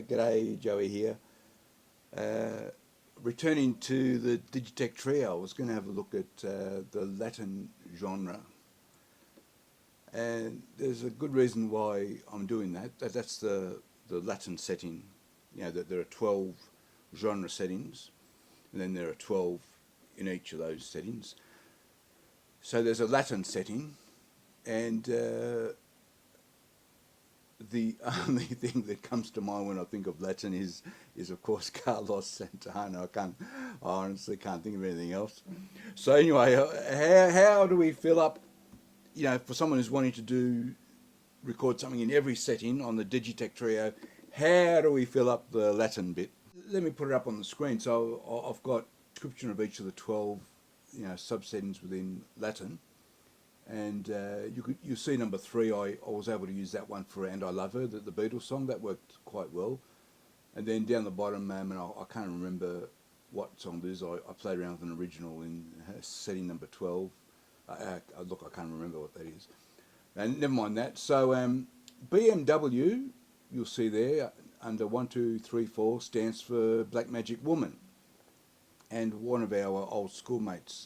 g'day, Joey here. Returning to the Digitech Trio, I was going to have a look at the Latin genre. And there's a good reason why I'm doing that. That's the Latin setting. You know, that there are 12 genre settings, and then there are 12 in each of those settings. So there's a Latin setting, and the only thing that comes to mind when I think of Latin is of course Carlos Santana. I honestly can't think of anything else. So anyway, how do we fill up, you know, for someone who's wanting to record something in every setting on the Digitech Trio, how do we fill up the Latin bit? Let me put it up on the screen. So I've got a description of each of the 12, you know, subsettings within Latin. And you'll see number 3, I was able to use that one for And I Love Her, the Beatles song. That worked quite well. And then down the bottom, and I can't remember what song it is, I played around with an original in setting number 12. Look, I can't remember what that is. And never mind that. So BMW, you'll see there, under 1, 2, 3, 4, stands for Black Magic Woman. And one of our old schoolmates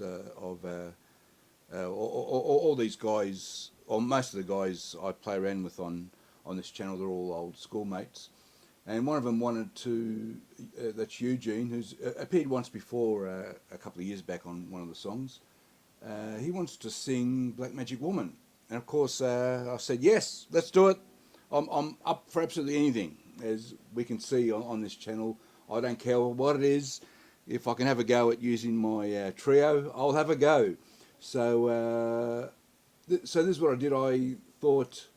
all these guys, or most of the guys I play around with on this channel, they're all old schoolmates. And one of them wanted to, that's Eugene, who's appeared once before a couple of years back on one of the songs. He wants to sing Black Magic Woman. And of course I said, yes, let's do it. I'm up for absolutely anything. As we can see on this channel, I don't care what it is. If I can have a go at using my trio, I'll have a go. So so this is what I did. I thought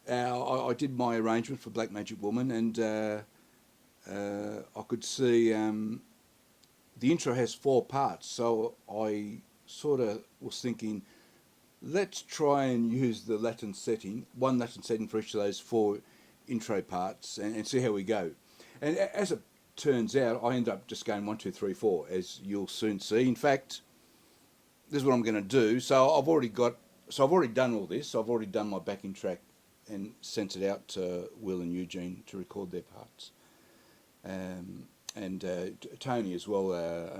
I did my arrangement for Black Magic Woman, and I could see the intro has 4 parts. So I sort of was thinking, let's try and use the Latin setting, one Latin setting for each of those 4 intro parts, and see how we go. And as it turns out, I end up just going 1, 2, 3, 4, as you'll soon see. In fact, this is what I'm going to do. So I've already done all this. I've already done my backing track and sent it out to Will and Eugene to record their parts, and Tony as well,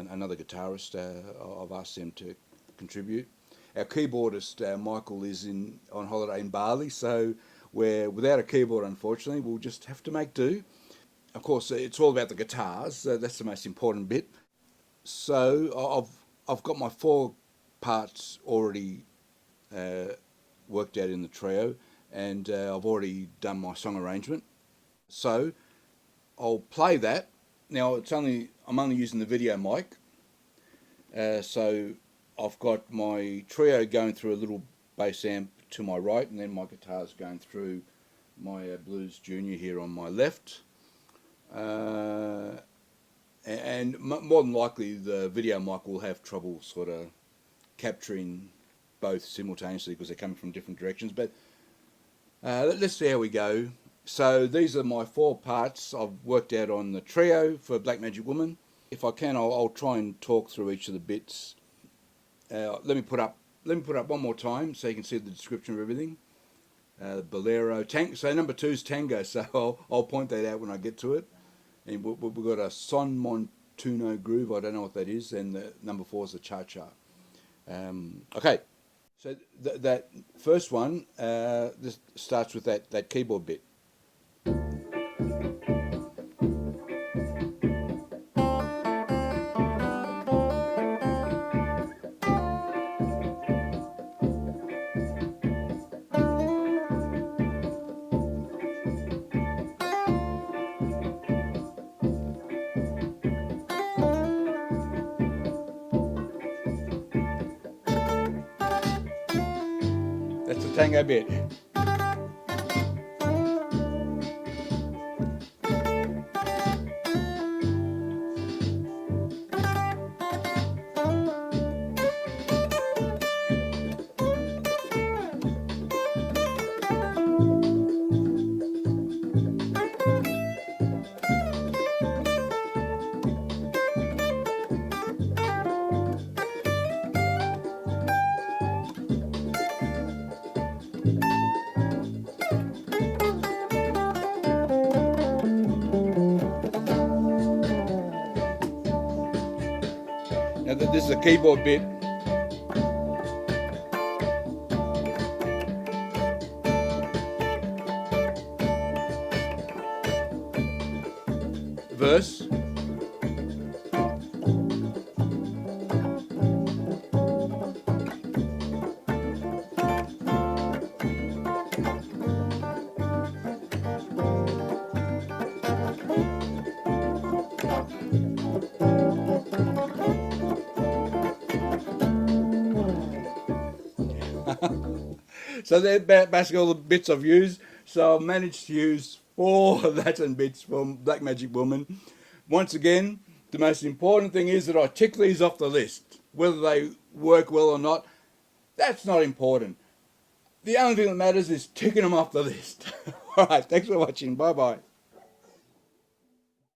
another guitarist. I've asked them to contribute. Our keyboardist Michael is on holiday in Bali, so we're without a keyboard, unfortunately. We'll just have to make do. Of course, it's all about the guitars. That's the most important bit. So I've got my 4 parts already worked out in the trio, and I've already done my song arrangement. So I'll play that. Now I'm only using the video mic, so I've got my trio going through a little bass amp to my right, and then my guitar's going through my Blues Junior here on my left. And more than likely the video mic will have trouble sort of capturing both simultaneously because they're coming from different directions, but let's see how we go. So these are my 4 parts I've worked out on the trio for Black Magic Woman. If I can, I'll try and talk through each of the bits. Let me put up one more time so you can see the description of everything. Bolero, so number 2 is Tango, so I'll point that out when I get to it. And we've got a Son Montuno groove, I don't know what that is, and the number 4 is the Cha-Cha. Okay, so that first one, this starts with that keyboard bit. That's the tango bit. This is the keyboard bit. Verse. So they're basically all the bits I've used. So I've managed to use 4 Latin bits from Black Magic Woman. Once again, the most important thing is that I tick these off the list. Whether they work well or not, that's not important. The only thing that matters is ticking them off the list. Alright, thanks for watching. Bye bye.